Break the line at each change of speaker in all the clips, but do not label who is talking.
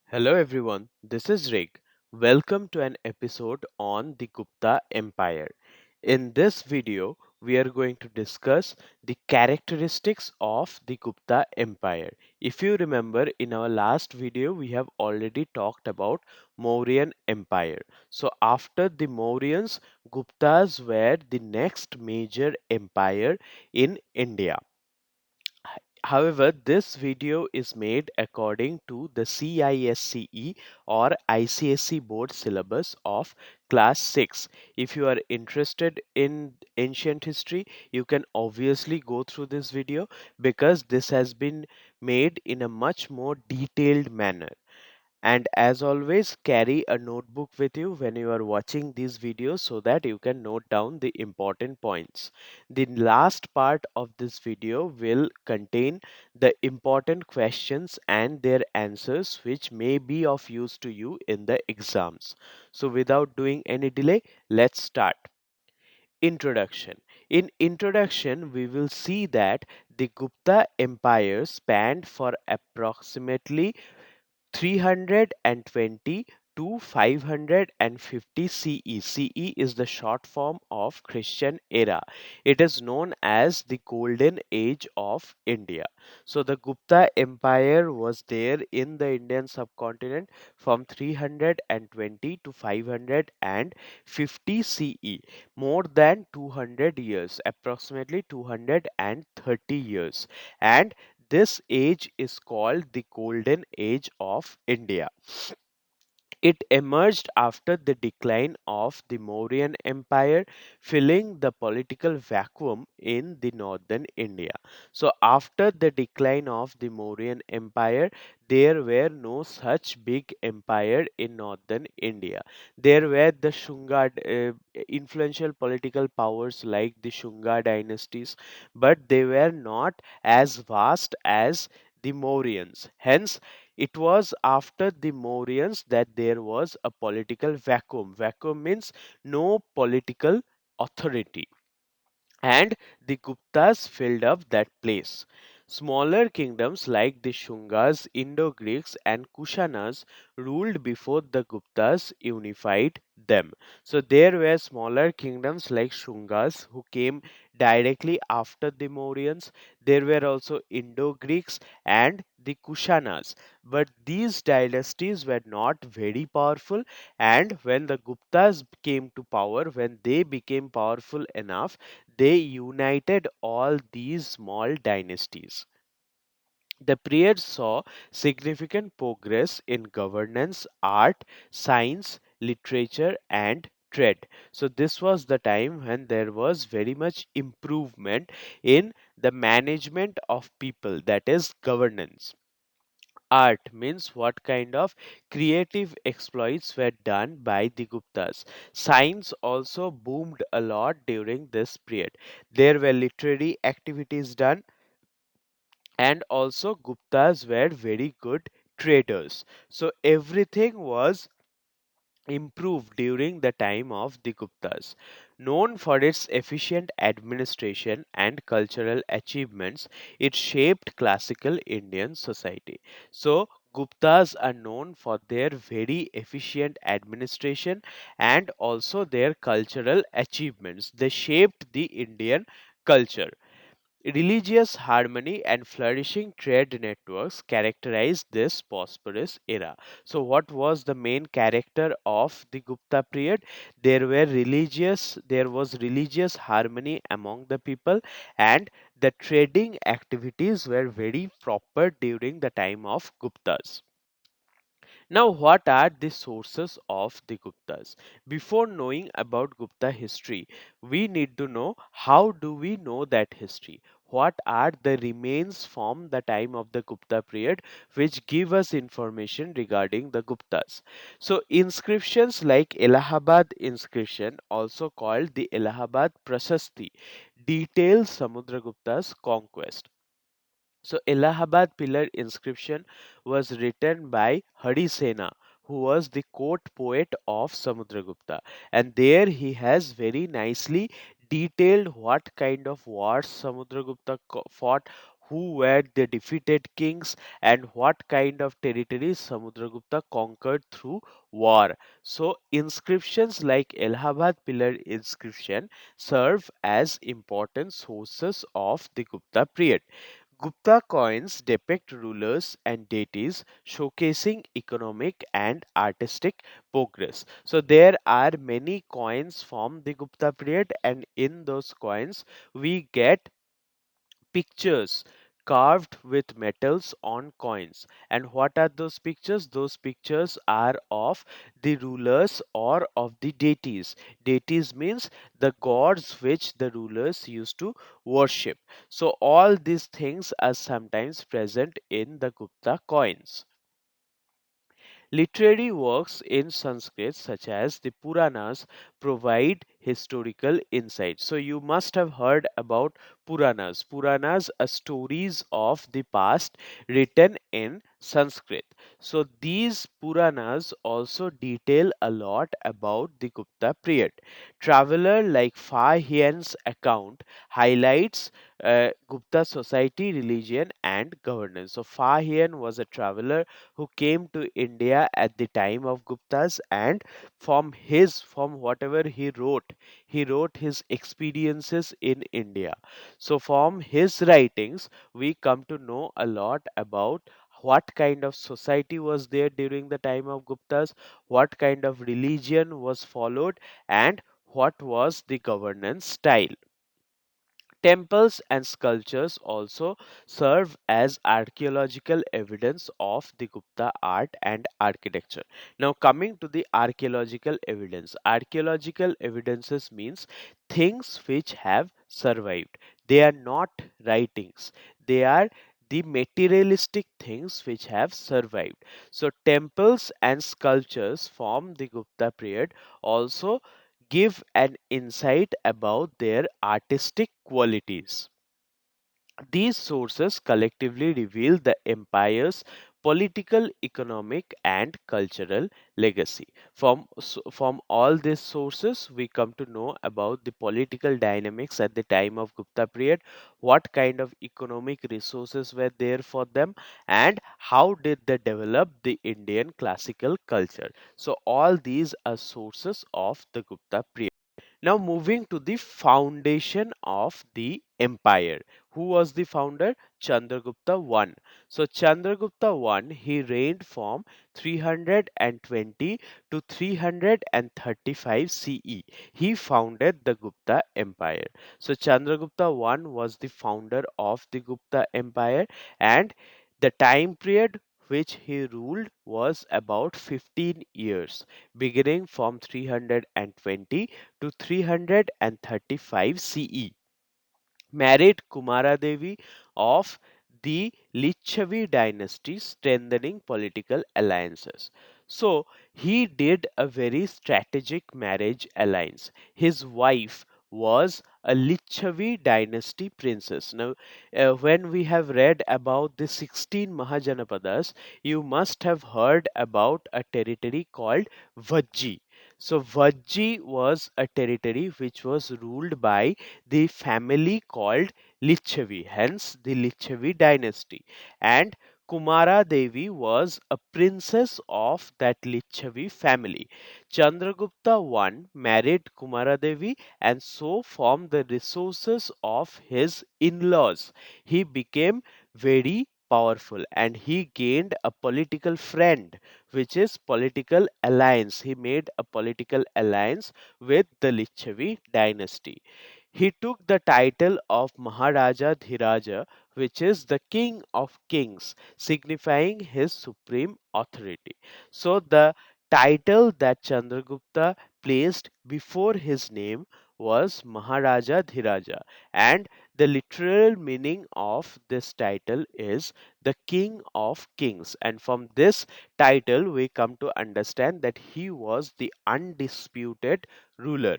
Hello everyone, this is Rick. Welcome to an episode on the Gupta Empire. In this video, we are going to discuss the characteristics of the Gupta Empire. If you remember, in our last video, we have already talked about Mauryan Empire. So after the Mauryans, Guptas were the next major empire in India. However, this video is made according to the CISCE or ICSE board syllabus of class 6. If you are interested in ancient history, you can obviously go through this video because this has been made in a much more detailed manner. And as always, carry a notebook with you when you are watching these videos so that you can note down the important points. The last part of this video will contain the important questions and their answers which may be of use to you in the exams. So without doing any delay, let's start. Introduction. In introduction, we will see that the Gupta Empire spanned for approximately 320 to 550 CE. CE is the short form of Christian era. It is known as the Golden Age of India. So the Gupta Empire was there in the Indian subcontinent from 320 to 550 CE, more than 200 years, approximately 230 years. And this age is called the Golden Age of India. It emerged after the decline of the Mauryan Empire, filling the political vacuum in the northern India. So, after the decline of the Mauryan Empire, there were no such big empire in northern India. There were the Shunga, influential political powers like the Shunga dynasties, but they were not as vast as the Mauryans. Hence, it was after the Mauryans that there was a political vacuum. Vacuum means no political authority, and the Guptas filled up that place. Smaller kingdoms like the Shungas, Indo Greeks, and Kushanas ruled before the Guptas unified them. So there were smaller kingdoms like Shungas who came directly after the Mauryans. There were also Indo Greeks and the Kushanas. But these dynasties were not very powerful, and when the Guptas came to power, when they became powerful enough, they united all these small dynasties. The period saw significant progress in governance, art, science, literature, and trade. So, this was the time when there was very much improvement in the management of people, that is, governance. Art means what kind of creative exploits were done by the Guptas. Science also boomed a lot during this period. There were literary activities done, and also Guptas were very good traders. So everything was improved during the time of the Guptas. Known for its efficient administration and cultural achievements, it shaped classical Indian society. So, Guptas are known for their very efficient administration and also their cultural achievements. They shaped the Indian culture. Religious harmony and flourishing trade networks characterized this prosperous era. So, what was the main character of the Gupta period? There was religious harmony among the people, and the trading activities were very proper during the time of Guptas. Now, what are the sources of the Guptas? Before knowing about Gupta history, we need to know how do we know that history? What are the remains from the time of the Gupta period which give us information regarding the Guptas? So, inscriptions like Allahabad inscription, also called the Allahabad Prasasti, detail Samudragupta's conquest. So Allahabad pillar inscription was written by Harisena, who was the court poet of Samudragupta, and there he has very nicely detailed what kind of wars Samudragupta fought, who were the defeated kings, and what kind of territories Samudragupta conquered through war. So inscriptions like Allahabad pillar inscription serve as important sources of the Gupta period. Gupta coins depict rulers and deities, showcasing economic and artistic progress. So there are many coins from the Gupta period, and in those coins we get pictures carved with metals on coins. And what are those pictures? Those pictures are of the rulers or of the deities. Deities means the gods which the rulers used to worship. So all these things are sometimes present in the Gupta coins. Literary works in Sanskrit, such as the Puranas, provide historical insight. So, you must have heard about Puranas. Puranas are stories of the past written in Sanskrit. So, these Puranas also detail a lot about the Gupta period. Traveler like Fa Hien's account highlights Gupta society, religion, and governance. So, Fa Hien was a traveler who came to India at the time of Guptas, and from whatever he wrote his experiences in India. So from his writings we come to know a lot about what kind of society was there during the time of Guptas, what kind of religion was followed, and what was the governance style. Temples and sculptures also serve as archaeological evidence of the Gupta art and architecture. Now, coming to the archaeological evidences means things which have survived. They are not writings, they are the materialistic things which have survived. So, temples and sculptures from the Gupta period also give an insight about their artistic qualities. These sources collectively reveal the empire's political, economic, and cultural legacy. From all these sources, we come to know about the political dynamics at the time of Gupta period, what kind of economic resources were there for them, and how did they develop the Indian classical culture. So, all these are sources of the Gupta period. Now, moving to the foundation of the empire. Who was the founder? Chandragupta I. So, Chandragupta I, he reigned from 320 to 335 CE. He founded the Gupta Empire. So, Chandragupta I was the founder of the Gupta Empire, and the time period which he ruled was about 15 years, beginning from 320 to 335 CE. Married Kumara Devi of the Lichavi dynasty, strengthening political alliances. So he did a very strategic marriage alliance. His wife was a Lichavi dynasty princess. Now, when we have read about the 16 Mahajanapadas, you must have heard about a territory called Vajji. So, Vajji was a territory which was ruled by the family called Lichavi, hence the Lichavi dynasty. And Kumara Devi was a princess of that Lichavi family. Chandragupta I married Kumara Devi, and so from the resources of his in-laws, he became very powerful, and he gained a political friend, which is political alliance. He made a political alliance with the Lichavi dynasty. He took the title of Maharaja Dhiraja, which is the King of Kings, signifying his supreme authority. So, the title that Chandragupta placed before his name was Maharaja Dhiraja, and the literal meaning of this title is the King of Kings. And from this title, we come to understand that he was the undisputed ruler.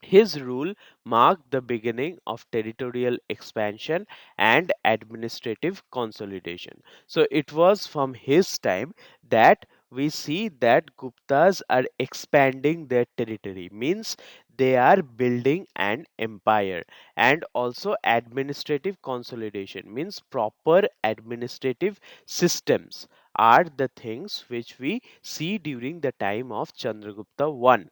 His rule marked the beginning of territorial expansion and administrative consolidation. So it was from his time that we see that Guptas are expanding their territory, means they are building an empire, and also administrative consolidation, means proper administrative systems are the things which we see during the time of Chandragupta I.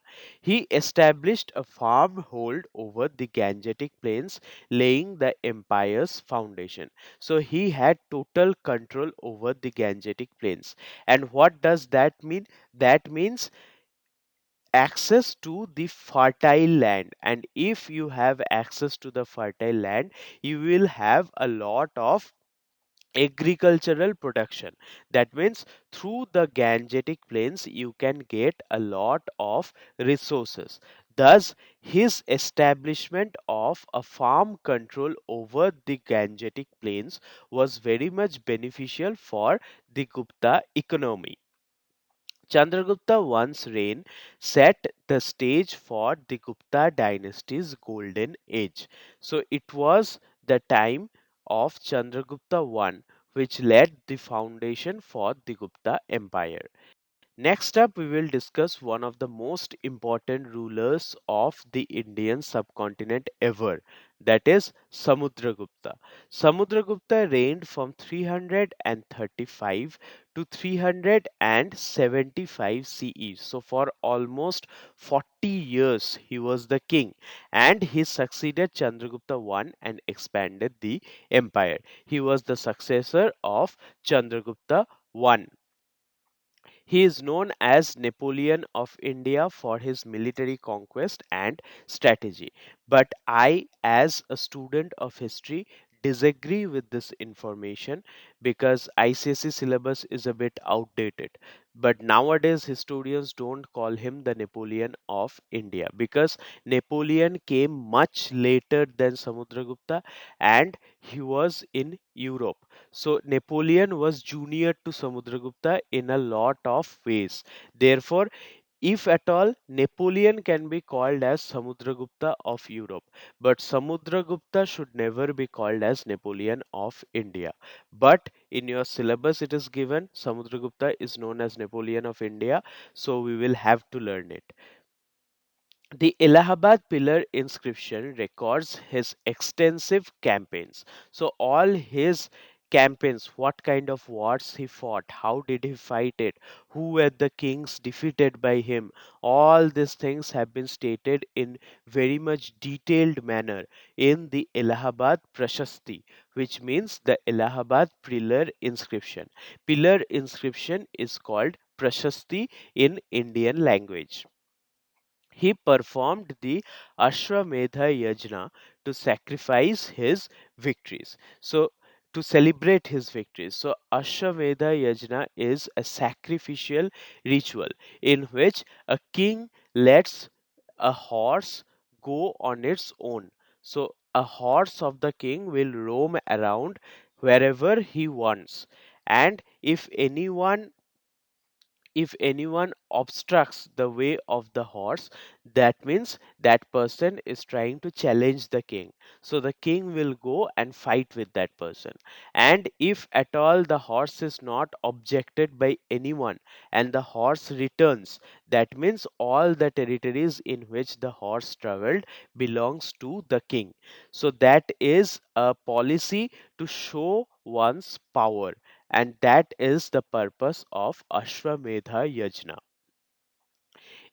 He established a farm hold over the Gangetic Plains, laying the empire's foundation. So he had total control over the Gangetic Plains. And what does that mean? That means access to the fertile land. And if you have access to the fertile land, you will have a lot of agricultural production. That means through the Gangetic Plains you can get a lot of resources. Thus his establishment of a farm control over the Gangetic Plains was very much beneficial for the Gupta economy. Chandragupta I's reign set the stage for the Gupta dynasty's golden age. So it was the time of Chandragupta I which laid the foundation for the Gupta Empire. Next up, we will discuss one of the most important rulers of the Indian subcontinent ever, that is Samudragupta. Samudragupta reigned from 335 to 375 CE. So, for almost 40 years, he was the king, and he succeeded Chandragupta I and expanded the empire. He was the successor of Chandragupta I. He is known as Napoleon of India for his military conquest and strategy. But I, as a student of history, disagree with this information because ICSE syllabus is a bit outdated. But nowadays, historians don't call him the Napoleon of India because Napoleon came much later than Samudragupta and he was in Europe. So Napoleon was junior to Samudragupta in a lot of ways. Therefore, if at all, Napoleon can be called as Samudragupta of Europe, but Samudragupta should never be called as Napoleon of India. But in your syllabus, it is given Samudragupta is known as Napoleon of India, so we will have to learn it. The Allahabad pillar inscription records his extensive campaigns. So, all his campaigns, what kind of wars he fought, how did he fight it, who were the kings defeated by him, all these things have been stated in very much detailed manner in the Allahabad Prashasti, which means the Allahabad pillar inscription. Pillar inscription is called Prashasti in Indian language. He performed the Ashwamedha Yajna to sacrifice his victories. So, to celebrate his victories. So, Ashwamedha Yajna is a sacrificial ritual in which a king lets a horse go on its own. So, a horse of the king will roam around wherever he wants. And if anyone obstructs the way of the horse, that means that person is trying to challenge the king. So the king will go and fight with that person. And if at all the horse is not objected by anyone and the horse returns, that means all the territories in which the horse traveled belongs to the king. So that is a policy to show one's power, and that is the purpose of Ashwamedha Yajna.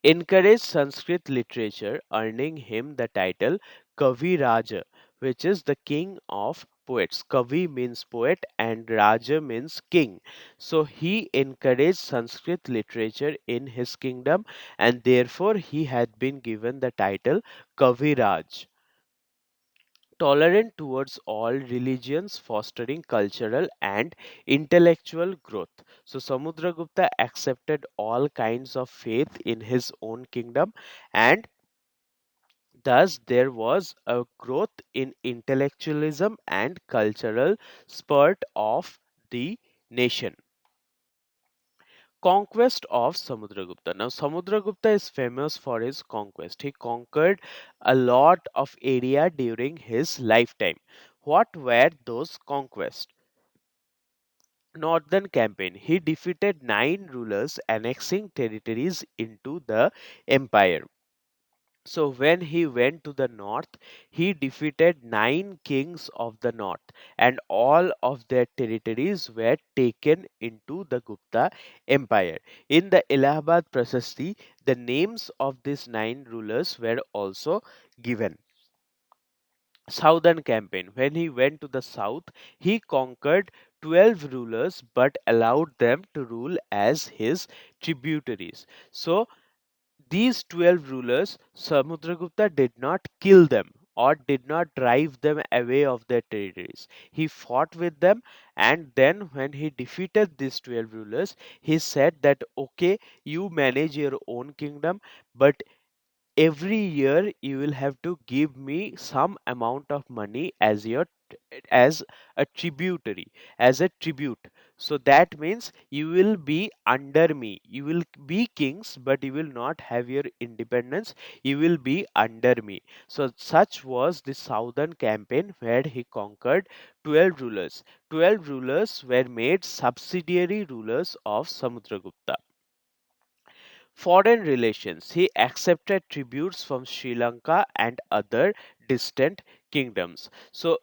Encouraged Sanskrit literature, earning him the title Kavi Raja, which is the king of poets. Kavi means poet and Raja means king. So he encouraged Sanskrit literature in his kingdom, and therefore he had been given the title Kaviraj. Tolerant towards all religions, fostering cultural and intellectual growth. So Samudragupta accepted all kinds of faith in his own kingdom, and thus there was a growth in intellectualism and cultural spirit of the nation. Conquest of Samudragupta. Now, Samudragupta is famous for his conquest. He conquered a lot of area during his lifetime. What were those conquests? Northern Campaign. He defeated 9 rulers, annexing territories into the empire. So when he went to the north, he defeated 9 kings of the north, and all of their territories were taken into the Gupta Empire. In the Allahabad Prasasti, the names of these 9 rulers were also given. Southern Campaign. When he went to the south, he conquered 12 rulers but allowed them to rule as his tributaries. So these 12 rulers, Samudragupta did not kill them or did not drive them away of their territories. He fought with them, and then when he defeated these 12 rulers, he said that okay, you manage your own kingdom, but every year you will have to give me some amount of money as your as a tributary, as a tribute. So that means you will be under me, you will be kings, but you will not have your independence, you will be under me. So such was the southern campaign where he conquered 12 rulers. 12 rulers were made subsidiary rulers of Samudragupta. Foreign relations. He accepted tributes from Sri Lanka and other distant kingdoms. So,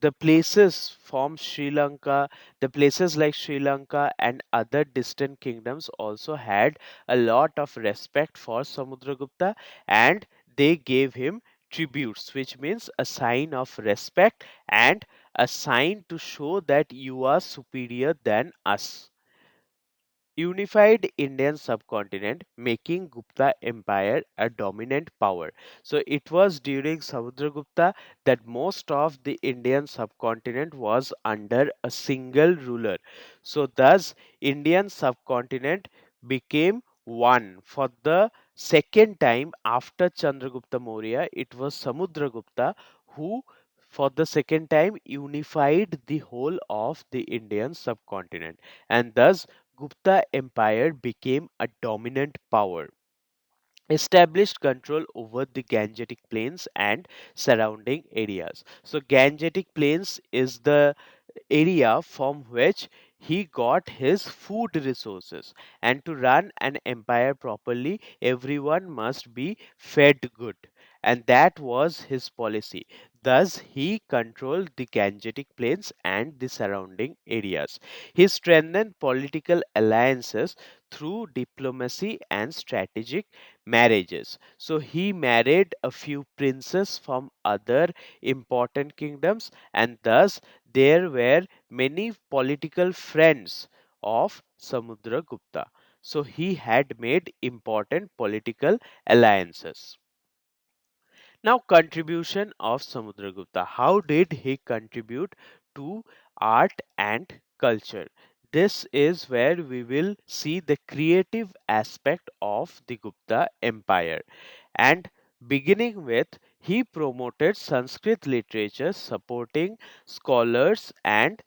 the places from Sri Lanka, the places like Sri Lanka and other distant kingdoms also had a lot of respect for Samudragupta, and they gave him tributes, which means a sign of respect and a sign to show that you are superior than us. Unified Indian subcontinent, making Gupta Empire a dominant power. So it was during Samudragupta that most of the Indian subcontinent was under a single ruler. So thus Indian subcontinent became one. For the second time after Chandragupta Maurya, it was Samudragupta who for the second time unified the whole of the Indian subcontinent, and thus Gupta Empire became a dominant power, established control over the Gangetic Plains and surrounding areas. So Gangetic Plains is the area from which he got his food resources, and to run an empire properly everyone must be fed good, and that was his policy. Thus he controlled the Gangetic Plains and the surrounding areas. He strengthened political alliances through diplomacy and strategic marriages. So he married a few princes from other important kingdoms, and thus there were many political friends of Samudragupta. So he had made important political alliances. Now, contribution of Samudragupta. How did he contribute to art and culture? This is where we will see the creative aspect of the Gupta Empire. And beginning with, he promoted Sanskrit literature, supporting scholars and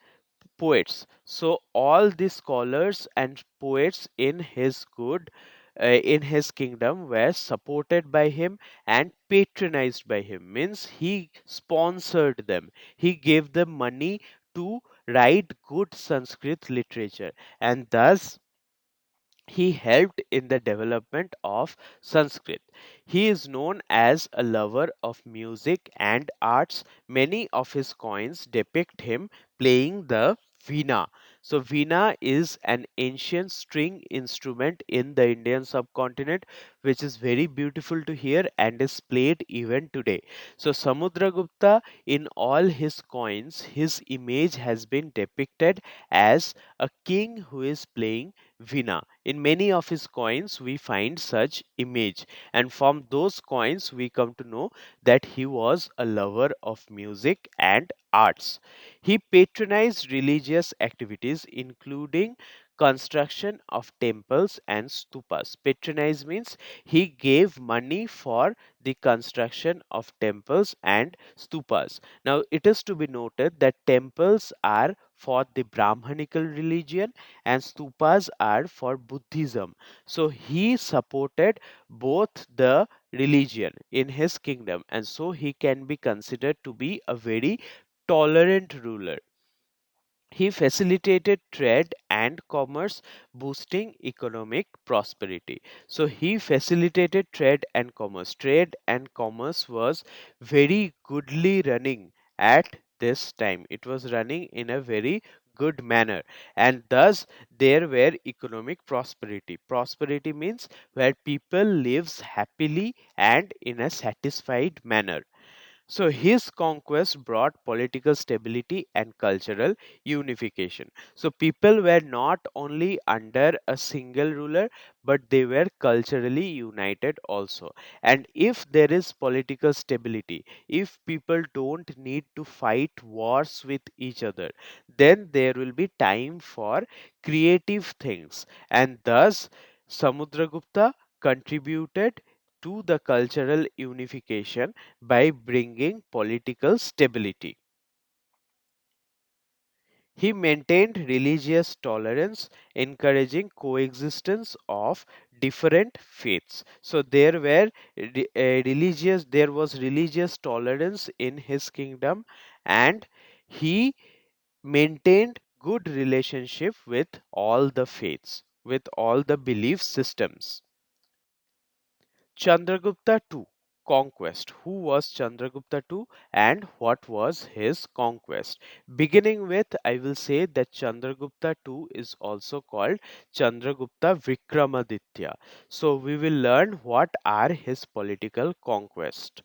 poets. So all the scholars and poets in his kingdom were supported by him and patronized by him. Means he sponsored them. He gave them money to write good Sanskrit literature, and thus he helped in the development of Sanskrit. He is known as a lover of music and arts. Many of his coins depict him playing the veena. So, veena is an ancient string instrument in the Indian subcontinent, which is very beautiful to hear and is played even today. So, Samudragupta, in all his coins, his image has been depicted as a king who is playing veena. In many of his coins, we find such image, and from those coins, we come to know that he was a lover of music and arts. He patronized religious activities, including construction of temples and stupas. Patronize means he gave money for the construction of temples and stupas. Now, it is to be noted that temples are for the Brahmanical religion and stupas are for Buddhism. So he supported both the religion in his kingdom, and so he can be considered to be a very tolerant ruler. He facilitated trade and commerce, boosting economic prosperity. So he facilitated trade and commerce. Trade and commerce was very goodly running at this time. It was running in a very good manner, and thus there were economic prosperity. Prosperity means where people lives happily and in a satisfied manner. So his conquest brought political stability and cultural unification. So people were not only under a single ruler, but they were culturally united also. And if there is political stability, if people don't need to fight wars with each other, then there will be time for creative things. And thus, Samudragupta contributed to the cultural unification by bringing political stability. He maintained religious tolerance, encouraging coexistence of different faiths. So there was religious tolerance in his kingdom, and he maintained good relationship with all the faiths, with all the belief systems. Chandragupta II conquest. Who was Chandragupta II and what was his conquest? Beginning with, I will say that Chandragupta II is also called Chandragupta Vikramaditya. So we will learn what are his political conquests.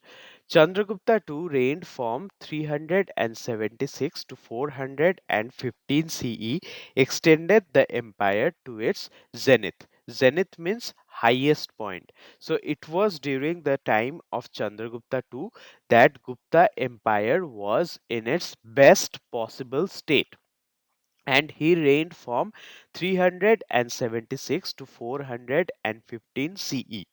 Chandragupta II reigned from 376 to 415 CE, extended the empire to its zenith. Zenith means highest point. So it was during the time of Chandragupta II that Gupta Empire was in its best possible state. And he reigned from 376 to 415 CE.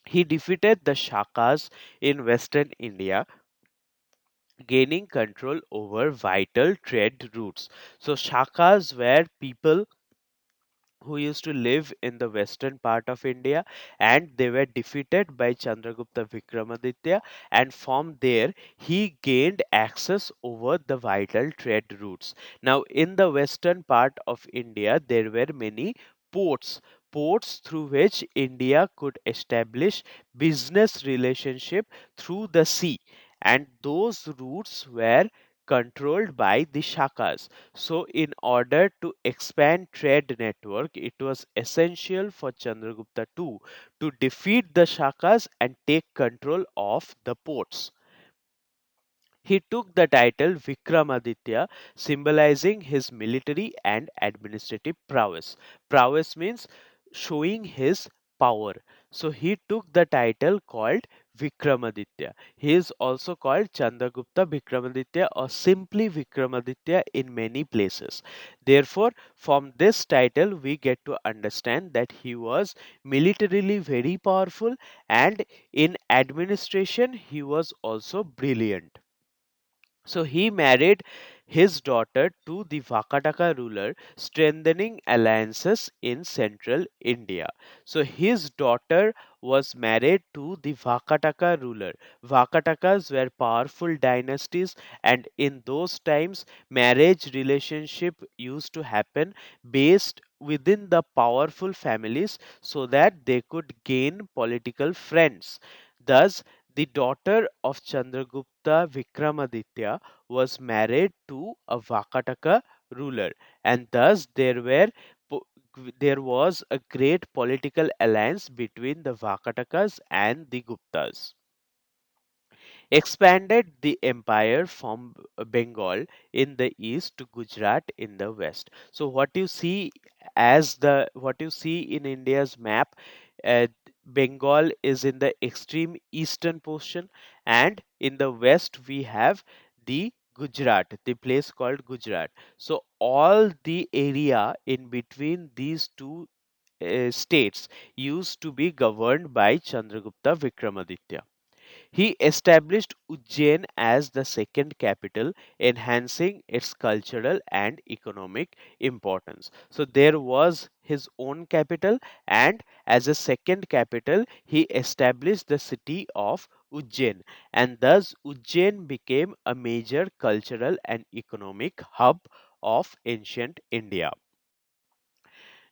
He defeated the Shakas in western India, gaining control over vital trade routes. So, Shakas were people who used to live in the western part of India, and they were defeated by Chandragupta Vikramaditya, and from there he gained access over the vital trade routes. Now in the western part of India there were many ports through which India could establish business relationship through the sea, and those routes were controlled by the Shakas. So, in order to expand trade network, it was essential for Chandragupta II to defeat the Shakas and take control of the ports. He took the title Vikramaditya, symbolizing his military and administrative prowess. Prowess means showing his power. So he took the title called Vikramaditya. He is also called Chandragupta Vikramaditya or simply Vikramaditya in many places. Therefore, from this title, we get to understand that he was militarily very powerful, and in administration, he was also brilliant. So he married his daughter to the Vakataka ruler, strengthening alliances in central India. So his daughter was married to the Vakataka ruler. Vakatakas were powerful dynasties, and in those times, marriage relationship used to happen based within the powerful families so that they could gain political friends. Thus, the daughter of Chandragupta Vikramaditya was married to a Vakataka ruler, and thus po- there was a great political alliance between the Vakatakas and the Guptas. Expanded the empire from Bengal in the east to Gujarat in the west. So what you see in India's map, uh, Bengal is in the extreme eastern portion, and in the west we have the Gujarat, the place called Gujarat. So all the area in between these two states used to be governed by Chandragupta Vikramaditya. He established Ujjain as the second capital, enhancing its cultural and economic importance. So there was his own capital, and as a second capital, he established the city of Ujjain, and thus Ujjain became a major cultural and economic hub of ancient India.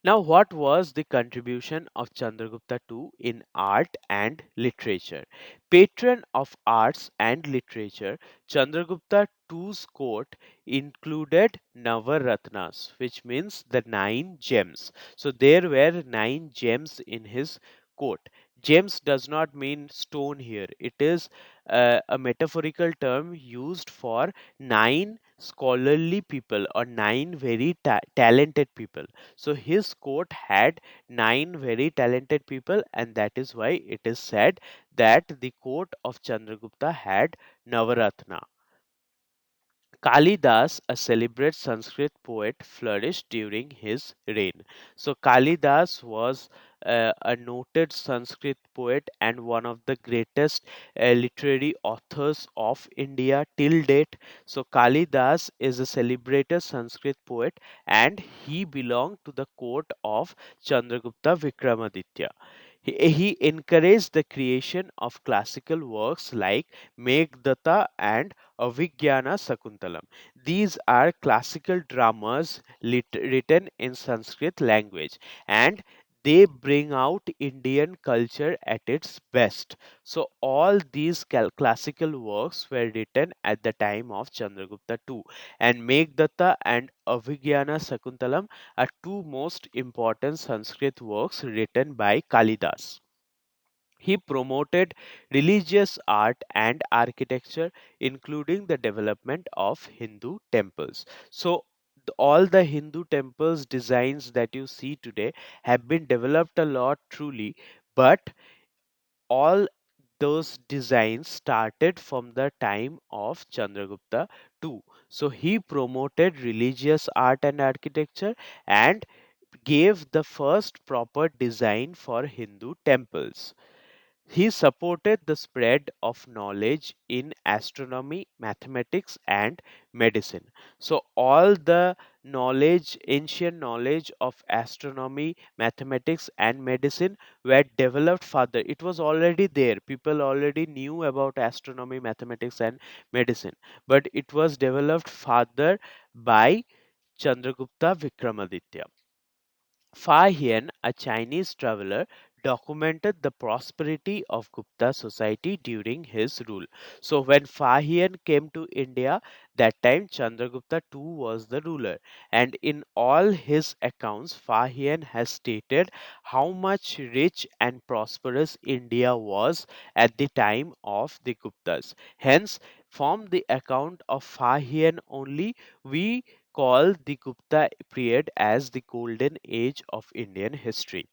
Now, what was the contribution of Chandragupta II in art and literature? Patron of arts and literature, Chandragupta II's court included Navaratnas, which means the nine gems. So, there were nine gems in his court. Gems does not mean stone here, it is a metaphorical term used for nine scholarly people or nine very talented people. So his court had nine very talented people, and that is why it is said that the court of Chandragupta had Navaratna. Kalidas, a celebrated Sanskrit poet, flourished during his reign. So, Kalidas was a noted Sanskrit poet and one of the greatest literary authors of India till date. So, Kalidas is a celebrated Sanskrit poet and he belonged to the court of Chandragupta Vikramaditya. He encouraged the creation of classical works like Meghdata and Avigyana Sakuntalam. These are classical dramas written in Sanskrit language and they bring out Indian culture at its best. So, all these classical works were written at the time of Chandragupta II, and Meghdata and Avigyana Sakuntalam are two most important Sanskrit works written by Kalidas. He promoted religious art and architecture, including the development of Hindu temples. So, all the Hindu temples designs that you see today have been developed a lot truly, but all those designs started from the time of Chandragupta II. So, he promoted religious art and architecture and gave the first proper design for Hindu temples. He supported the spread of knowledge in astronomy, mathematics, and medicine. So, all the knowledge, ancient knowledge of astronomy, mathematics, and medicine were developed further. It was already there. People already knew about astronomy, mathematics, and medicine, but it was developed further by Chandragupta Vikramaditya. Fa Hien, a Chinese traveler, documented the prosperity of Gupta society during his rule. So, when Fa Hien came to India, that time Chandragupta II was the ruler, and in all his accounts, Fa Hien has stated how much rich and prosperous India was at the time of the Guptas. Hence, from the account of Fa Hien only, we call the Gupta period as the golden age of Indian history.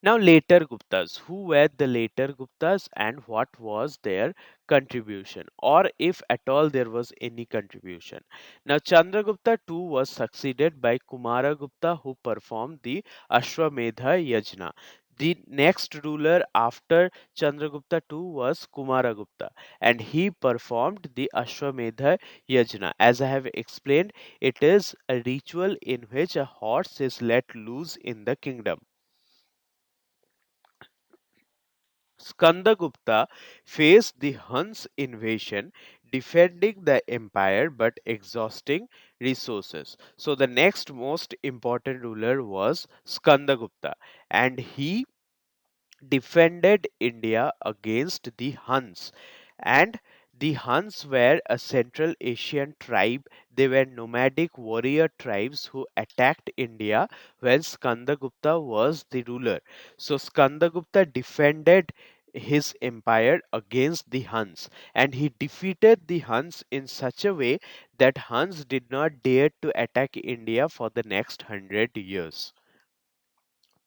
Now, later Guptas. Who were the later Guptas and what was their contribution, or if at all there was any contribution? Now, Chandragupta II was succeeded by Kumaragupta, who performed the Ashwamedha Yajna. The next ruler after Chandragupta II was Kumaragupta, and he performed the Ashwamedha Yajna. As I have explained, it is a ritual in which a horse is let loose in the kingdom. Skandagupta faced the Huns invasion, defending the empire but exhausting resources. So, the next most important ruler was Skandagupta, and he defended India against the Huns. And the Huns were a Central Asian tribe. They were nomadic warrior tribes who attacked India when Skandagupta was the ruler. So Skandagupta defended his empire against the Huns, and he defeated the Huns in such a way that Huns did not dare to attack India for the next 100 years.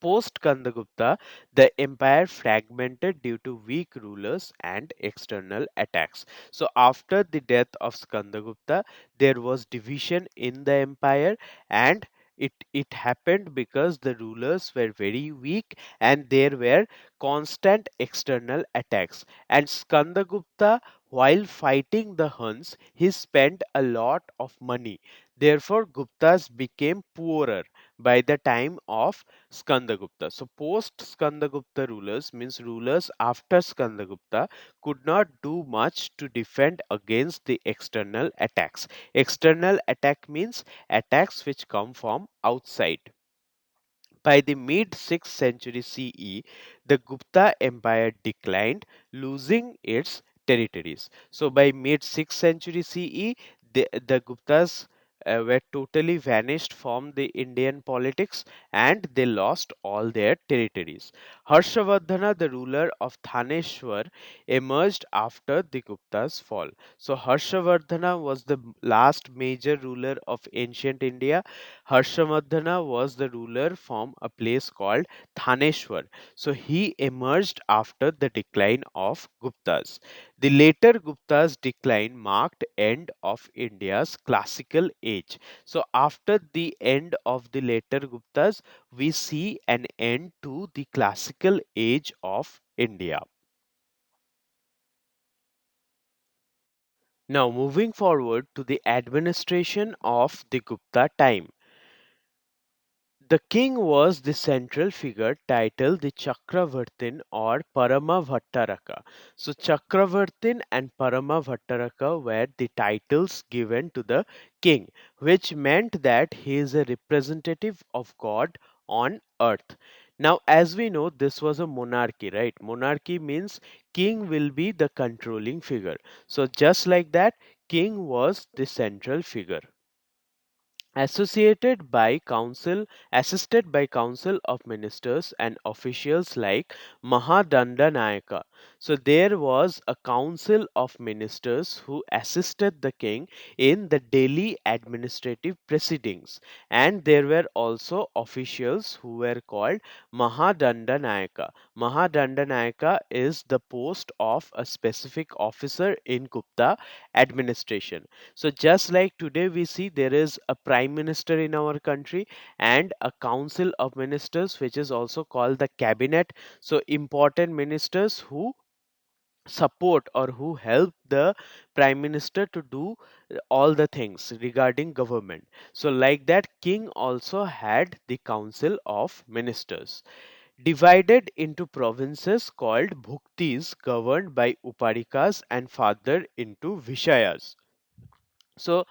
Post Kandagupta, the empire fragmented due to weak rulers and external attacks. So, after the death of Skandagupta, there was division in the empire, and it happened because the rulers were very weak and there were constant external attacks. And Skandagupta, while fighting the Huns, he spent a lot of money. Therefore, Guptas became poorer. by the time of Skandagupta. So post Skandagupta rulers means rulers after Skandagupta could not do much to defend against the external attacks. External attack means attacks which come from outside. By the mid 6th century CE, the Gupta Empire declined, losing its territories. So, by mid 6th century CE, the Guptas were totally vanished from the Indian politics and they lost all their territories. Harshavardhana, the ruler of Thaneshwar, emerged after the Guptas' fall. So, Harshavardhana was the last major ruler of ancient India. Harshavardhana was the ruler from a place called Thaneshwar. So he emerged after the decline of Guptas. The later Guptas' decline marked end of India's classical age. So after the end of the later Guptas, we see an end to the classical age of India. Now moving forward to the administration of the Gupta time. The king was the central figure titled the Chakravartin or Paramavataraka. So Chakravartin and Paramavataraka were the titles given to the king, which meant that he is a representative of God on earth. Now, as we know, this was a monarchy, right? Monarchy means king will be the controlling figure. So, just like that, king was the central figure associated by council assisted by council of ministers and officials like Mahadandanayaka. So there was a council of ministers who assisted the king in the daily administrative proceedings, and there were also officials who were called Mahadandanayaka. Mahadandanayaka is the post of a specific officer in Gupta administration. So just like today we see there is a prime minister in our country and a council of ministers which is also called the cabinet. So important ministers who support or who help the prime minister to do all the things regarding government. So like that king also had the council of ministers divided into provinces called bhuktis governed by uparikas and further into vishayas. So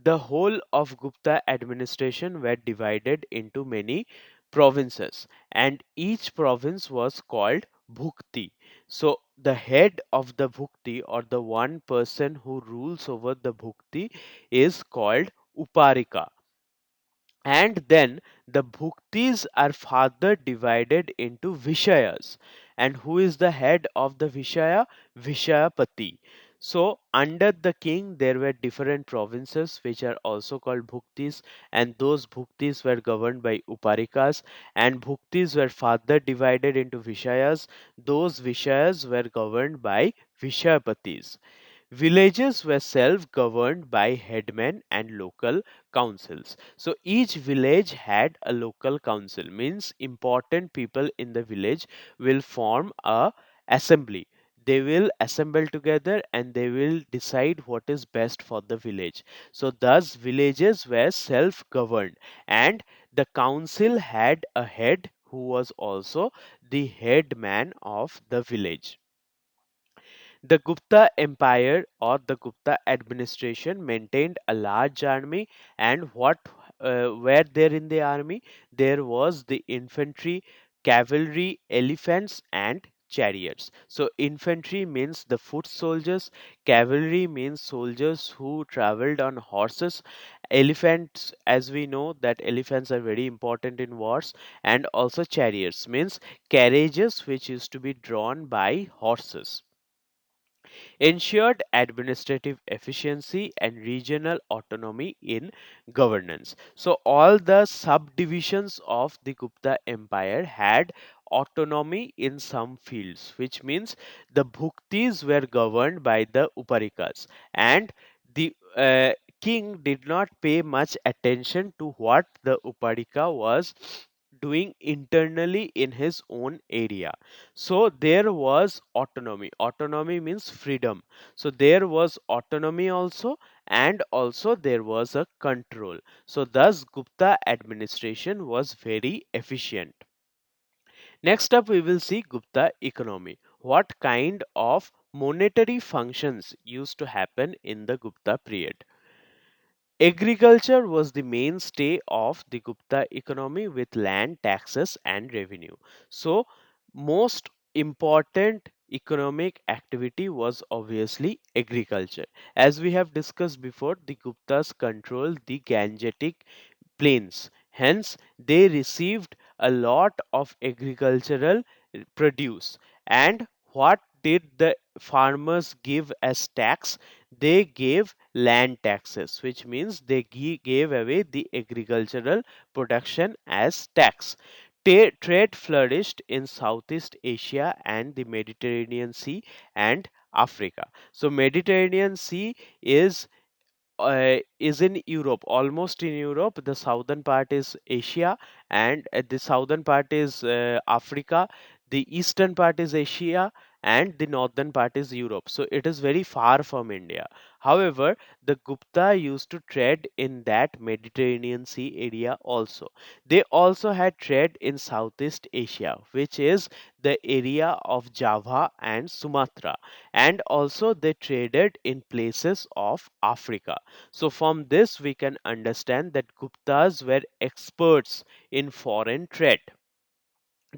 the whole of Gupta administration were divided into many provinces, and each province was called Bhukti. So, the head of the Bhukti or the one person who rules over the Bhukti is called Uparika, and then the bhuktis are further divided into vishayas. And who is the head of the vishaya? Vishayapati. So under the king there were different provinces which are also called bhuktis, and those bhuktis were governed by uparikas, and bhuktis were further divided into vishayas. Those vishayas were governed by vishayapatis. Villages were self governed by headmen and local councils. So each village had a local council, means important people in the village will form a assembly. They will assemble together and they will decide what is best for the village. So thus villages were self governed, and the council had a head who was also the head man of the village. The Gupta Empire or the Gupta administration maintained a large army, and what were there in the army? There was the infantry, cavalry, elephants, and chariots. So, infantry means the foot soldiers, cavalry means soldiers who traveled on horses, elephants, as we know, that elephants are very important in wars, and also chariots means carriages which used to be drawn by horses ensured administrative efficiency and regional autonomy in governance. So, all the subdivisions of the Gupta Empire had autonomy in some fields, which means the Bhuktis were governed by the Uparikas, and the king did not pay much attention to what the Uparika was doing internally in his own area. So there was autonomy. Autonomy means freedom. So there was autonomy also, and also there was a control. So thus Gupta administration was very efficient. Next up, we will see Gupta economy. What kind of monetary functions used to happen in the Gupta period? Agriculture was the mainstay of the Gupta economy with land, taxes, and revenue. So, most important economic activity was obviously agriculture. As we have discussed before, the Guptas controlled the Gangetic plains. Hence, they received a lot of agricultural produce. And what did the farmers give as tax? They gave land taxes, which means they gave away the agricultural production as tax. Trade flourished in Southeast Asia and the Mediterranean Sea and Africa. So, Mediterranean Sea is in Europe, almost in Europe. The southern part is Asia, and the southern part is Africa. The eastern part is Asia, and the northern part is Europe. So it is very far from India. However, the Gupta used to trade in that Mediterranean Sea area also. They also had trade in Southeast Asia, which is the area of Java and Sumatra, and also they traded in places of Africa. So, from this, we can understand that Guptas were experts in foreign trade.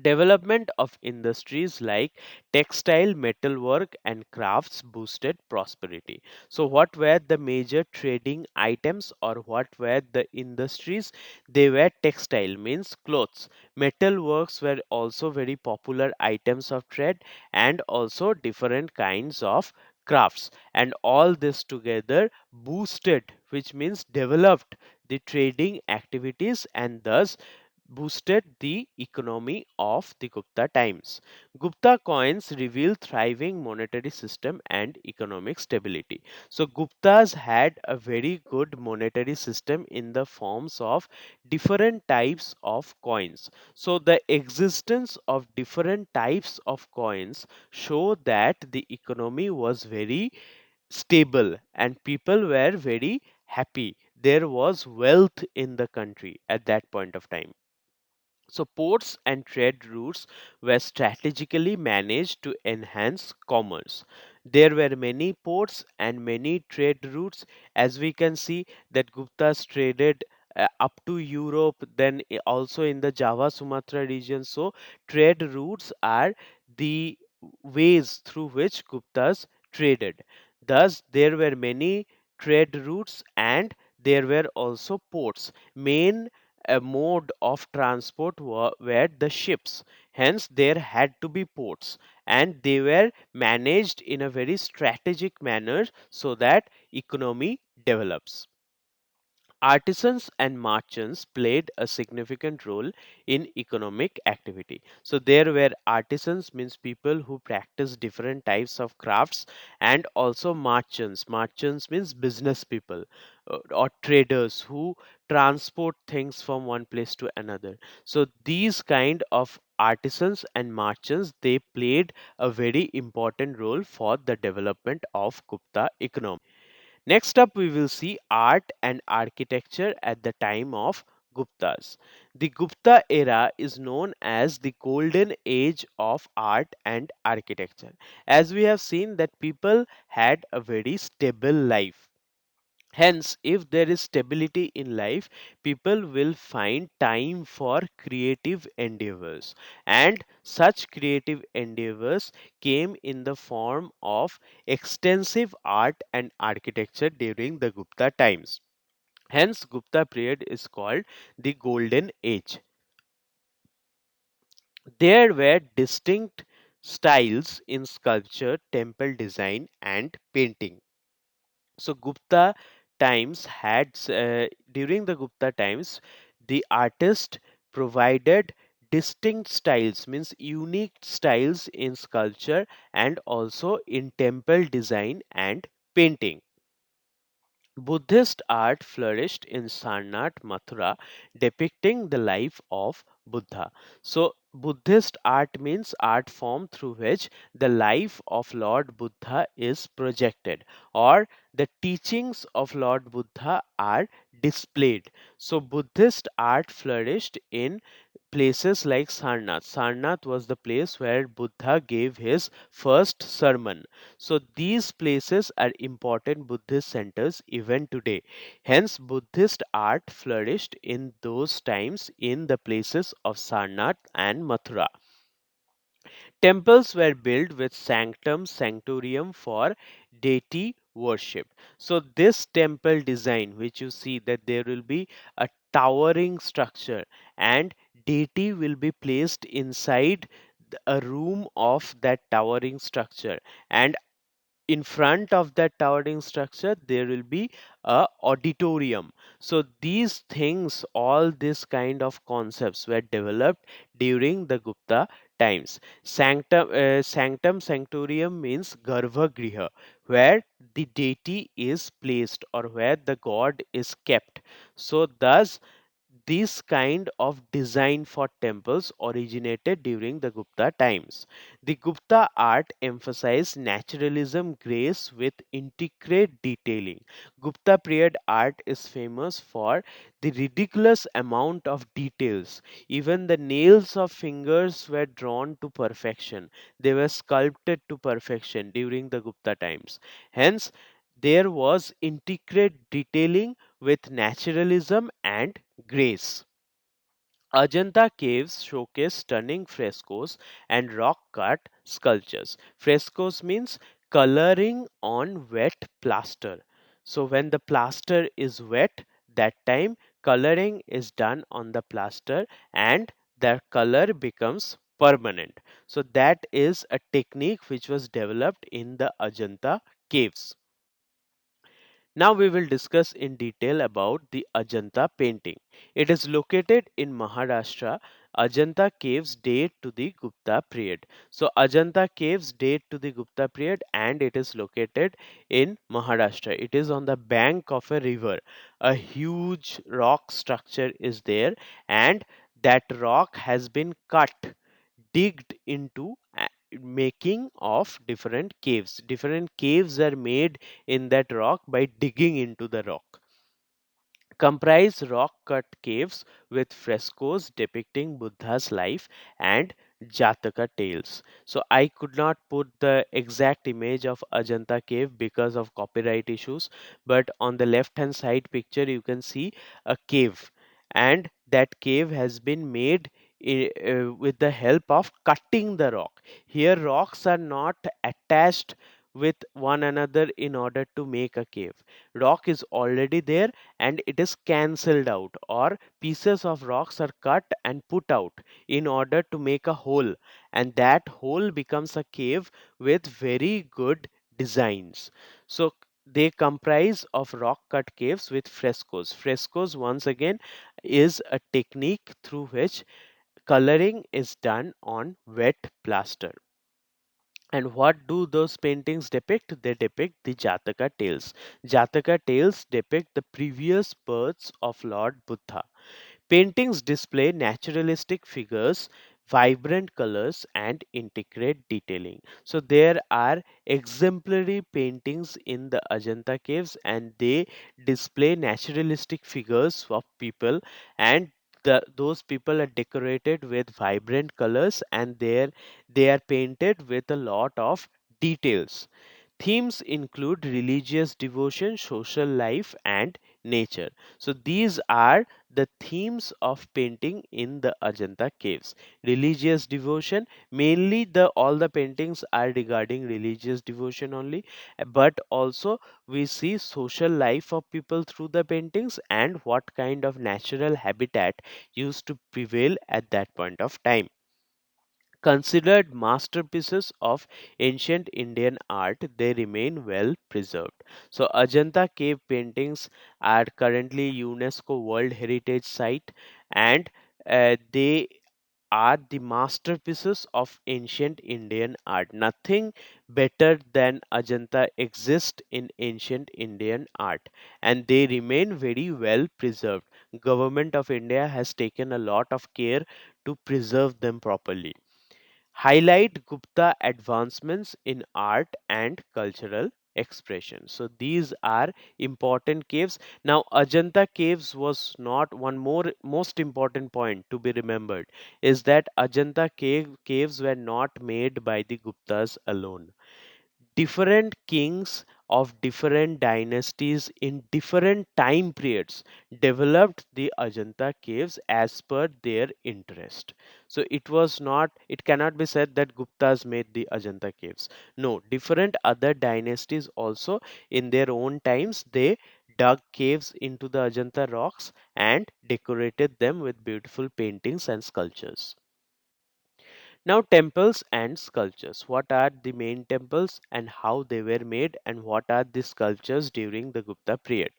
Development of industries like textile, metalwork, and crafts boosted prosperity. So, what were the major trading items or what were the industries? They were textile, means clothes. Metalworks were also very popular items of trade, and also different kinds of crafts. And all this together boosted, which means developed the trading activities, and thus boosted the economy of the Gupta times. Gupta coins reveal thriving monetary system and economic stability. So Guptas had a very good monetary system in the forms of different types of coins. So the existence of different types of coins show that the economy was very stable and people were very happy. There was wealth in the country at that point of time. So, ports and trade routes were strategically managed to enhance commerce. There were many ports and many trade routes. As we can see, that Guptas traded up to Europe, then also in the Java Sumatra region. So, trade routes are the ways through which Guptas traded. Thus, there were many trade routes and there were also ports. Main a mode of transport were the ships. Hence, there had to be ports, and they were managed in a very strategic manner so that economy develops. Artisans and merchants played a significant role in economic activity. So there were artisans, means people who practice different types of crafts, and also merchants. Merchants means business people or traders who transport things from one place to another. So these kind of artisans and merchants, they played a very important role for the development of Gupta economy. Next up, we will see art and architecture at the time of Guptas. The Gupta era is known as the golden age of art and architecture. As we have seen that people had a very stable life. Hence, if there is stability in life, people will find time for creative endeavors. And such creative endeavors came in the form of extensive art and architecture during the Gupta times. Hence, Gupta period is called the Golden Age. There were distinct styles in sculpture, temple design, and painting. So Gupta times had during the Gupta times, the artist provided distinct styles, means unique styles in sculpture and also in temple design and painting. Buddhist art flourished in Sarnath, Mathura, depicting the life of Buddha. So, Buddhist art means art form through which the life of Lord Buddha is projected, or the teachings of Lord Buddha are displayed. So, Buddhist art flourished in places like Sarnath. Sarnath was the place where Buddha gave his first sermon. So these places are important Buddhist centers even today. Hence, Buddhist art flourished in those times in the places of Sarnath and Mathura. Temples were built with sanctum sanctorium for deity worship. So this temple design, which you see that there will be a towering structure and deity will be placed inside a room of that towering structure, and in front of that towering structure there will be a auditorium. So these things, all this kind of concepts were developed during the Gupta times. Sanctum sanctorium means garbhagriha, where the deity is placed or where the god is kept. So thus this kind of design for temples originated during the Gupta times. The Gupta art emphasized naturalism, grace with intricate detailing. Gupta period art is famous for the ridiculous amount of details. Even the nails of fingers were drawn to perfection. They were sculpted to perfection during the Gupta times. Hence, there was intricate detailing with naturalism and grace. Ajanta caves showcase stunning frescoes and rock cut sculptures. Frescoes means coloring on wet plaster. So when the plaster is wet, that time coloring is done on the plaster and the color becomes permanent. So that is a technique which was developed in the Ajanta caves. Now we will discuss in detail about the Ajanta painting. It is located in Maharashtra. Ajanta caves date to the Gupta period. So Ajanta caves date to the Gupta period and it is located in Maharashtra. It is on the bank of a river. A huge rock structure is there and that rock has been cut, digged into making of different caves. Different caves are made in that rock by digging into the rock. Comprise rock cut caves with frescoes depicting Buddha's life and Jataka tales. So I could not put the exact image of Ajanta cave because of copyright issues, but on the left hand side picture you can see a cave, and that cave has been made with the help of cutting the rock. Here rocks are not attached with one another in order to make a cave. Rock is already there and it is cancelled out, or pieces of rocks are cut and put out in order to make a hole, and that hole becomes a cave with very good designs. So they comprise of rock cut caves with frescoes. Frescoes once again is a technique through which coloring is done on wet plaster. And what do those paintings depict? They depict the Jataka tales. Jataka tales depict the previous births of Lord Buddha. Paintings display naturalistic figures, vibrant colors, and intricate detailing. So, there are exemplary paintings in the Ajanta caves, and they display naturalistic figures of people, and those people are decorated with vibrant colors, and they are painted with a lot of details. Themes include religious devotion, social life, and nature. So these are the themes of painting in the Ajanta caves. Religious devotion, mainly the all the paintings are regarding religious devotion only, but also we see social life of people through the paintings and what kind of natural habitat used to prevail at that point of time. Considered masterpieces of ancient Indian art, they remain well preserved. So, Ajanta cave paintings are currently UNESCO World Heritage Site, and they are the masterpieces of ancient Indian art. Nothing better than Ajanta exists in ancient Indian art, and they remain very well preserved. Government of India has taken a lot of care to preserve them properly. Highlight Gupta advancements in art and cultural expression. So these are important caves. Now Ajanta caves was not one more most important point to be remembered is that caves were not made by the Guptas alone. Different kings of different dynasties in different time periods developed the Ajanta caves as per their interest. So it cannot be said that Guptas made the Ajanta caves. No, different other dynasties also in their own times they dug caves into the Ajanta rocks and decorated them with beautiful paintings and sculptures. Now, temples and sculptures. What are the main temples and how they were made, and what are the sculptures during the Gupta period?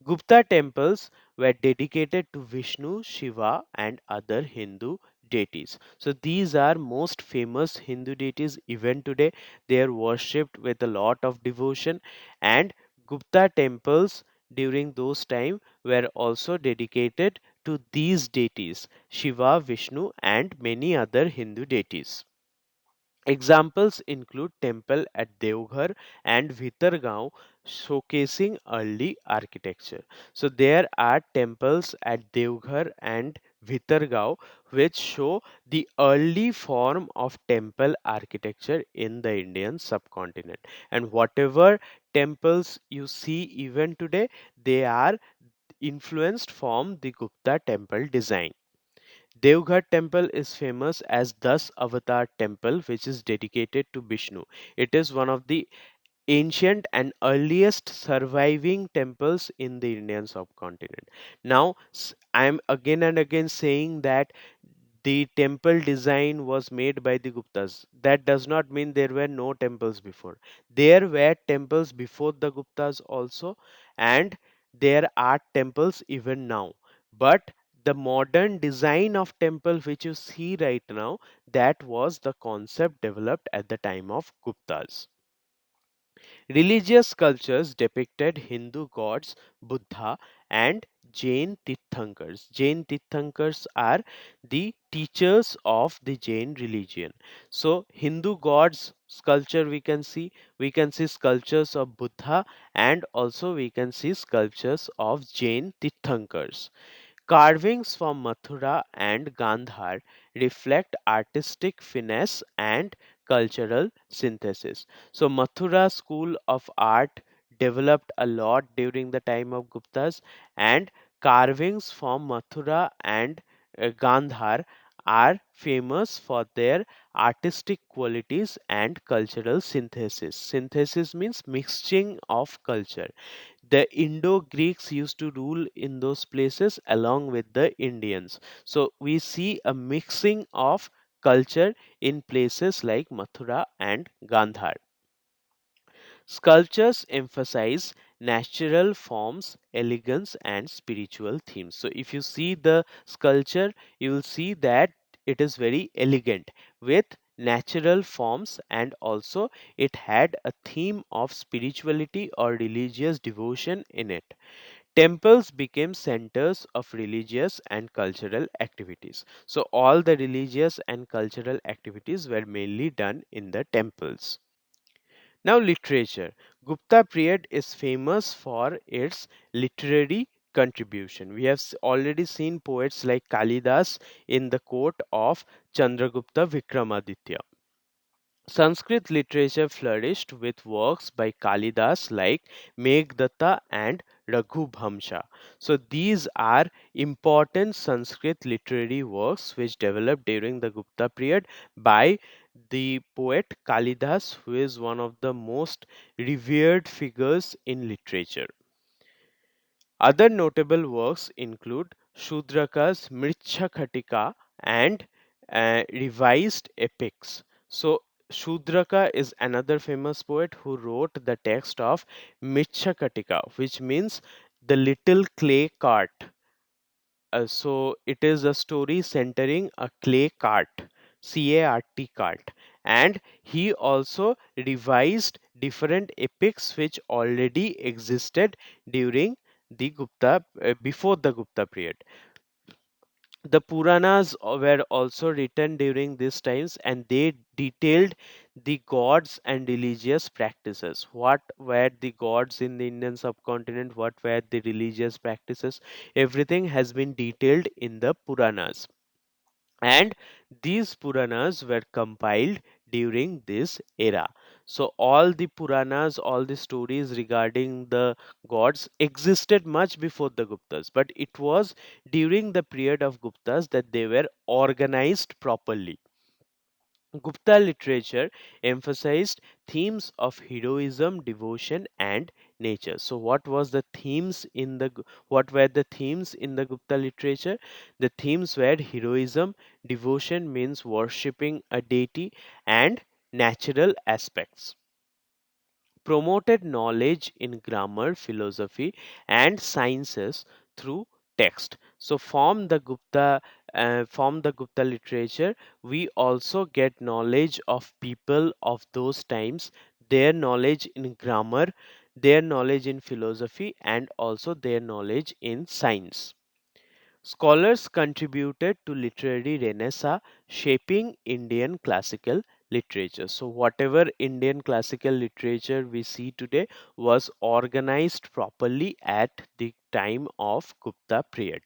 Gupta temples were dedicated to Vishnu, Shiva, and other Hindu deities. So, these are most famous Hindu deities even today. They are worshipped with a lot of devotion, and Gupta temples during those time were also dedicated to these deities Shiva, Vishnu, and many other Hindu deities. Examples include temple at Devghar and Vitargaon showcasing early architecture. So there are temples at Devghar and Vitargaon which show the early form of temple architecture in the Indian subcontinent. And whatever temples you see even today, they are influenced from the Gupta temple design. Devghat temple is famous as Das Avatar temple which is dedicated to Vishnu. It is one of the ancient and earliest surviving temples in the Indian subcontinent. Now, I am again and again saying that the temple design was made by the Guptas. That does not mean there were no temples before. There were temples before the Guptas also, and there are temples even now. But the modern design of temple which you see right now, that was the concept developed at the time of Guptas. Religious sculptures depicted Hindu gods, Buddha, and Jain Tirthankars. Jain Tirthankars are the teachers of the Jain religion. So, Hindu gods sculpture we can see sculptures of Buddha, and also we can see sculptures of Jain Tirthankars. Carvings from Mathura and Gandhar reflect artistic finesse and cultural synthesis. So, Mathura school of art developed a lot during the time of Guptas, and carvings from Mathura and Gandhar are famous for their artistic qualities and cultural synthesis. Synthesis means mixing of culture. The Indo-Greeks used to rule in those places along with the Indians. So we see a mixing of culture in places like Mathura and Gandhar. Sculptures emphasize natural forms, elegance, and spiritual themes. So, if you see the sculpture, you will see that it is very elegant with natural forms, and also it had a theme of spirituality or religious devotion in it. Temples became centers of religious and cultural activities. So, all the religious and cultural activities were mainly done in the temples. Now, literature. Gupta period is famous for its literary contribution. We have already seen poets like Kalidas in the court of Chandragupta Vikramaditya. Sanskrit literature flourished with works by Kalidas like Meghdatta and Raghubhamsha. So these are important Sanskrit literary works which developed during the Gupta period by the poet Kalidas, who is one of the most revered figures in literature. Other notable works include Shudraka's Mrichakhatika and revised epics. So, Shudraka is another famous poet who wrote the text of Mrichakatika, which means the little clay cart. so it is a story centering a clay cart, C-A-R-T cart, and he also revised different epics which already existed during the before the Gupta period. The Puranas were also written during these times, and they detailed the gods and religious practices. What were the gods in the Indian subcontinent? What were the religious practices? Everything has been detailed in the Puranas. And these Puranas were compiled during this era. So, all the Puranas, all the stories regarding the gods existed much before the Guptas, but it was during the period of Guptas that they were organized properly. Gupta literature emphasized themes of heroism, devotion, and nature. So, what were the themes in the Gupta literature? The themes were heroism, devotion means worshipping a deity, and natural aspects. Promoted knowledge in grammar, philosophy, and sciences through text. So, from the Gupta literature, we also get knowledge of people of those times, their knowledge in grammar, their knowledge in philosophy, and also their knowledge in science. Scholars contributed to literary renaissance, shaping Indian classical literature. So, whatever Indian classical literature we see today was organized properly at the time of Gupta period.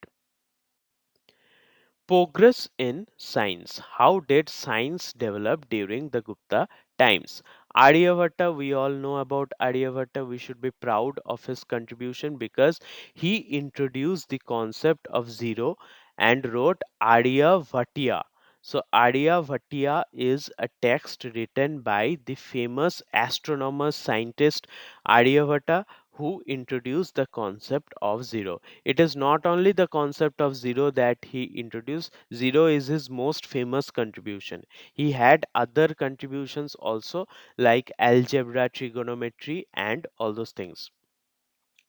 Progress in science. How did science develop during the Gupta times? Aryabhatta, we all know about Aryabhatta. We should be proud of his contribution because he introduced the concept of zero and wrote Aryabhatiya. So, Aryabhatiya is a text written by the famous astronomer scientist Aryabhatta, who introduced the concept of zero. It is not only the concept of zero that he introduced, zero is his most famous contribution. He had other contributions also, like algebra, trigonometry, and all those things.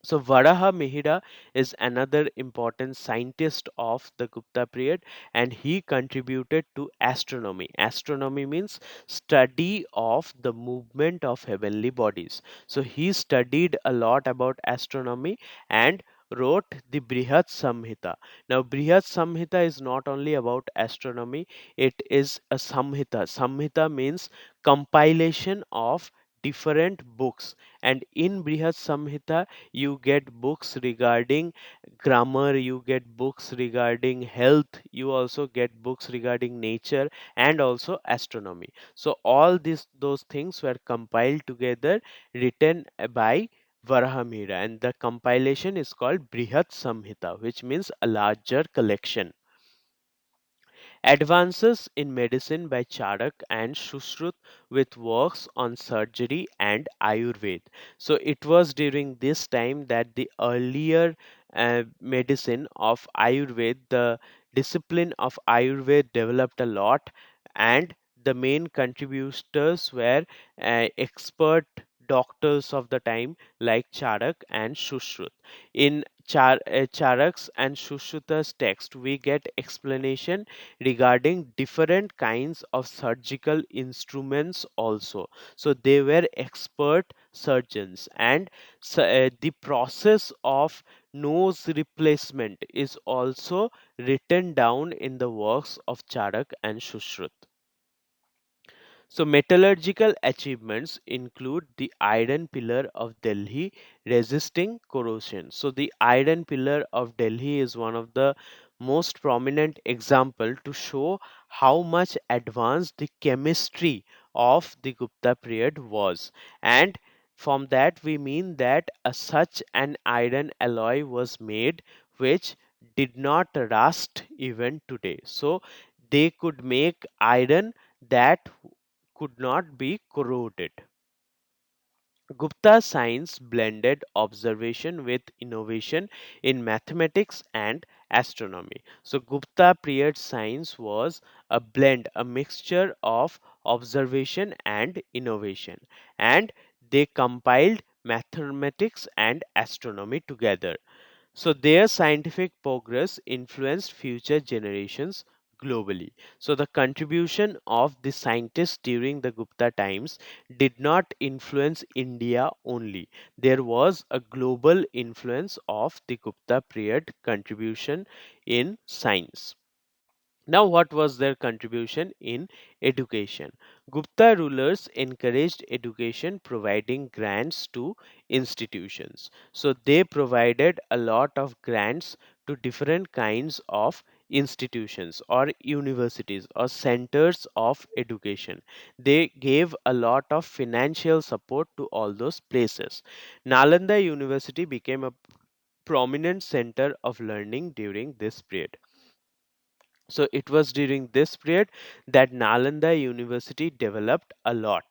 So Varaha Mihira is another important scientist of the Gupta period, and he contributed to astronomy. Astronomy means study of the movement of heavenly bodies. So he studied a lot about astronomy and wrote the Brihat Samhita. Now Brihat Samhita is not only about astronomy, it is a Samhita. Samhita means compilation of different books, and in Brihat Samhita you get books regarding grammar, you get books regarding health, you also get books regarding nature and also astronomy. So all those things were compiled together, written by Varahamihira, and the compilation is called Brihat Samhita, which means a larger collection. Advances in medicine by Charak and Shushrut with works on surgery and Ayurveda. So it was during this time that the earlier medicine of Ayurveda, the discipline of Ayurveda developed a lot, and the main contributors were expert doctors of the time like Charak and Shushrut. In Charak's and Shushruta's text, we get explanation regarding different kinds of surgical instruments also. So they were expert surgeons, and the process of nose replacement is also written down in the works of Charak and Shushrut. So, metallurgical achievements include the iron pillar of Delhi resisting corrosion. So, the iron pillar of Delhi is one of the most prominent example to show how much advanced the chemistry of the Gupta period was. And from that we mean that such an iron alloy was made which did not rust even today. So they could make iron that could not be corroded. Gupta science blended observation with innovation in mathematics and astronomy. So, Gupta period science was a blend, a mixture of observation and innovation, and they compiled mathematics and astronomy together. So their scientific progress influenced future generations globally. So the contribution of the scientists during the Gupta times did not influence India only. There was a global influence of the Gupta period contribution in science. Now, what was their contribution in education? Gupta rulers encouraged education, providing grants to institutions. So, they provided a lot of grants to different kinds of institutions or universities or centers of education. They gave a lot of financial support to all those places. Nalanda University became a prominent center of learning during this period. So it was during this period that Nalanda University developed a lot.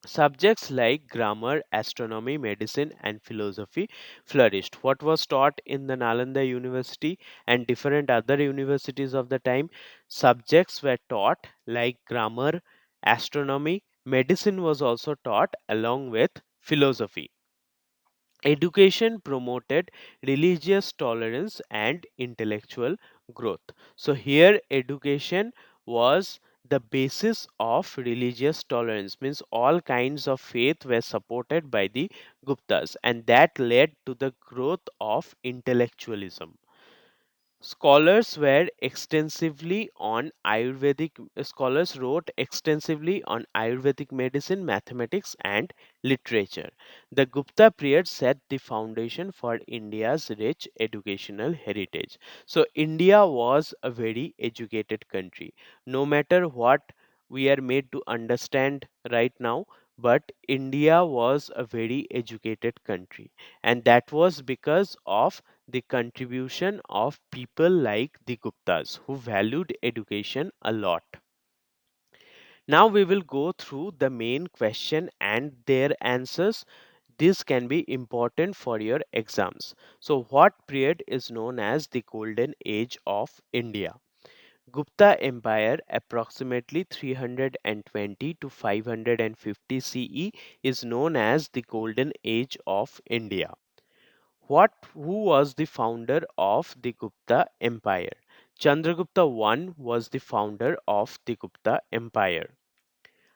Subjects like grammar, astronomy, medicine, and philosophy flourished. What was taught in the Nalanda University and different other universities of the time? Subjects were taught like grammar, astronomy, medicine was also taught along with philosophy. Education promoted religious tolerance and intellectual growth. So, here education was the basis of religious tolerance, means all kinds of faith were supported by the Guptas, and that led to the growth of intellectualism. Scholars wrote extensively on Ayurvedic medicine, mathematics, and literature. The Gupta period set the foundation for India's rich educational heritage. So, India was a very educated country. No matter what we are made to understand right now, but India was a very educated country, and that was because of the contribution of people like the Guptas who valued education a lot. Now we will go through the main question and their answers. This can be important for your exams. So, what period is known as the Golden Age of India? Gupta Empire, approximately 320 to 550 CE, is known as the Golden Age of India. Who was the founder of the Gupta Empire? Chandragupta I was the founder of the Gupta Empire.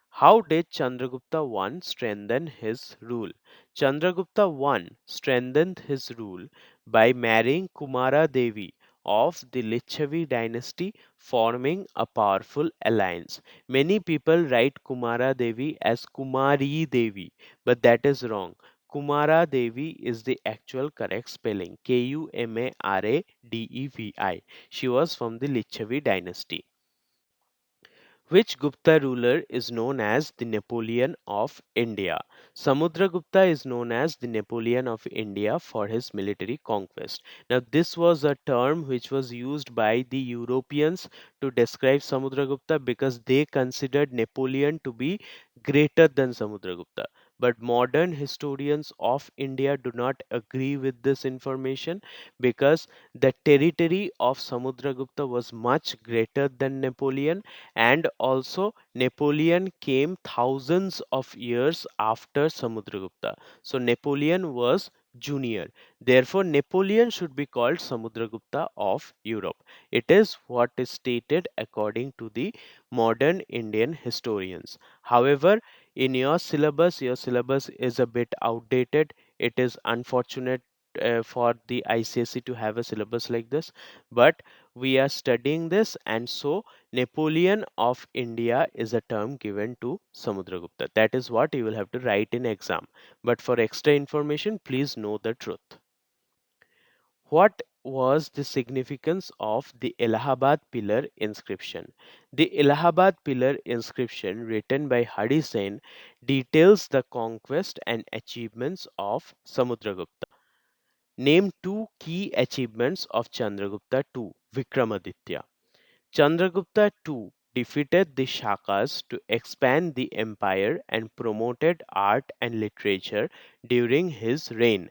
How did Chandragupta I strengthen his rule? Chandragupta I strengthened his rule by marrying Kumara Devi of the Lichavi dynasty, forming a powerful alliance. Many people write Kumara Devi as Kumari Devi, but that is wrong. Kumara Devi is the actual correct spelling, Kumaradevi. She was from the Lichavi dynasty. Which Gupta ruler is known as the Napoleon of India? Samudragupta is known as the Napoleon of India for his military conquest. Now, this was a term which was used by the Europeans to describe Samudragupta because they considered Napoleon to be greater than Samudragupta. But modern historians of India do not agree with this information because the territory of Samudragupta was much greater than Napoleon, and also Napoleon came thousands of years after Samudragupta. So Napoleon was junior. Therefore, Napoleon should be called Samudragupta of Europe. It is what is stated according to the modern Indian historians. However, in your syllabus is a bit outdated. It is unfortunate for the ICSE to have a syllabus like this, but we are studying this, and so Napoleon of India is a term given to Samudragupta. That is what you will have to write in exam. But for extra information, please know the truth. What was the significance of the Allahabad pillar inscription? The Allahabad pillar inscription, written by Hari Sen, details the conquest and achievements of Samudragupta. Name two key achievements of Chandragupta II, Vikramaditya. Chandragupta II defeated the Shakas to expand the empire and promoted art and literature during his reign.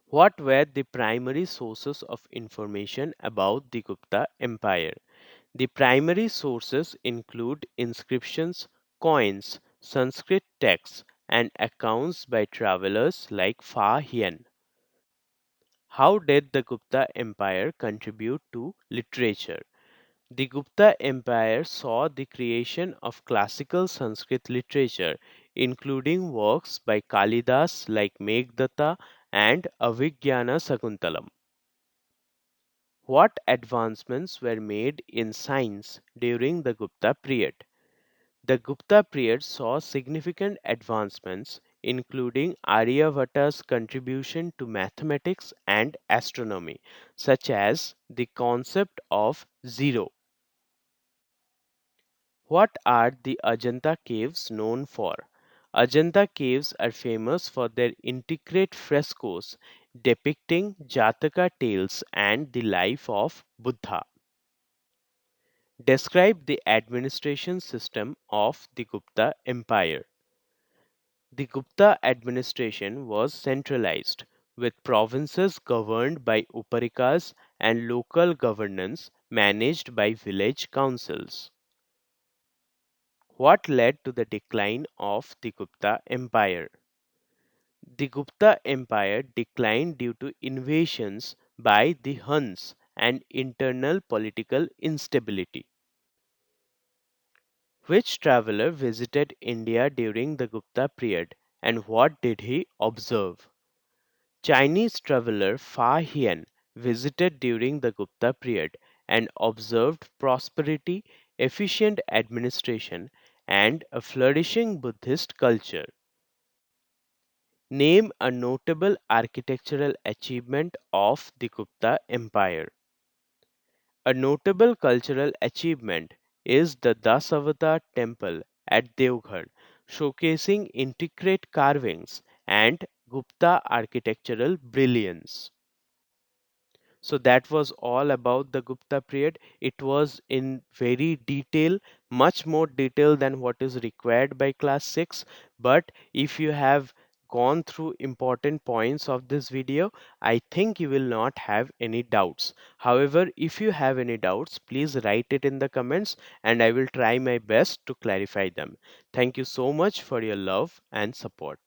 What were the primary sources of information about the Gupta Empire? The primary sources include inscriptions, coins, Sanskrit texts, and accounts by travelers like Fa Hien. How did the Gupta Empire contribute to literature? The Gupta Empire saw the creation of classical Sanskrit literature, including works by Kalidas like Meghdata and Avigyana Sakuntalam. What advancements were made in science during the Gupta period? The Gupta period saw significant advancements, including Aryabhata's contribution to mathematics and astronomy, such as the concept of zero. What are the Ajanta caves known for? Ajanta caves are famous for their intricate frescoes depicting Jataka tales and the life of Buddha. Describe the administration system of the Gupta Empire. The Gupta administration was centralized, with provinces governed by uparikas and local governance managed by village councils. What led to the decline of the Gupta Empire? The Gupta Empire declined due to invasions by the Huns and internal political instability. Which traveler visited India during the Gupta period and what did he observe? Chinese traveler Fa Hien visited during the Gupta period and observed prosperity, efficient administration, and a flourishing Buddhist culture. Name a notable architectural achievement of the Gupta Empire. A notable cultural achievement is the Dasavatar temple at Devgarh, showcasing intricate carvings and Gupta architectural brilliance. So that was all about the Gupta period. It was in very detail, much more detail than what is required by class 6. But if you have gone through important points of this video, I think you will not have any doubts. However, if you have any doubts, please write it in the comments and I will try my best to clarify them. Thank you so much for your love and support.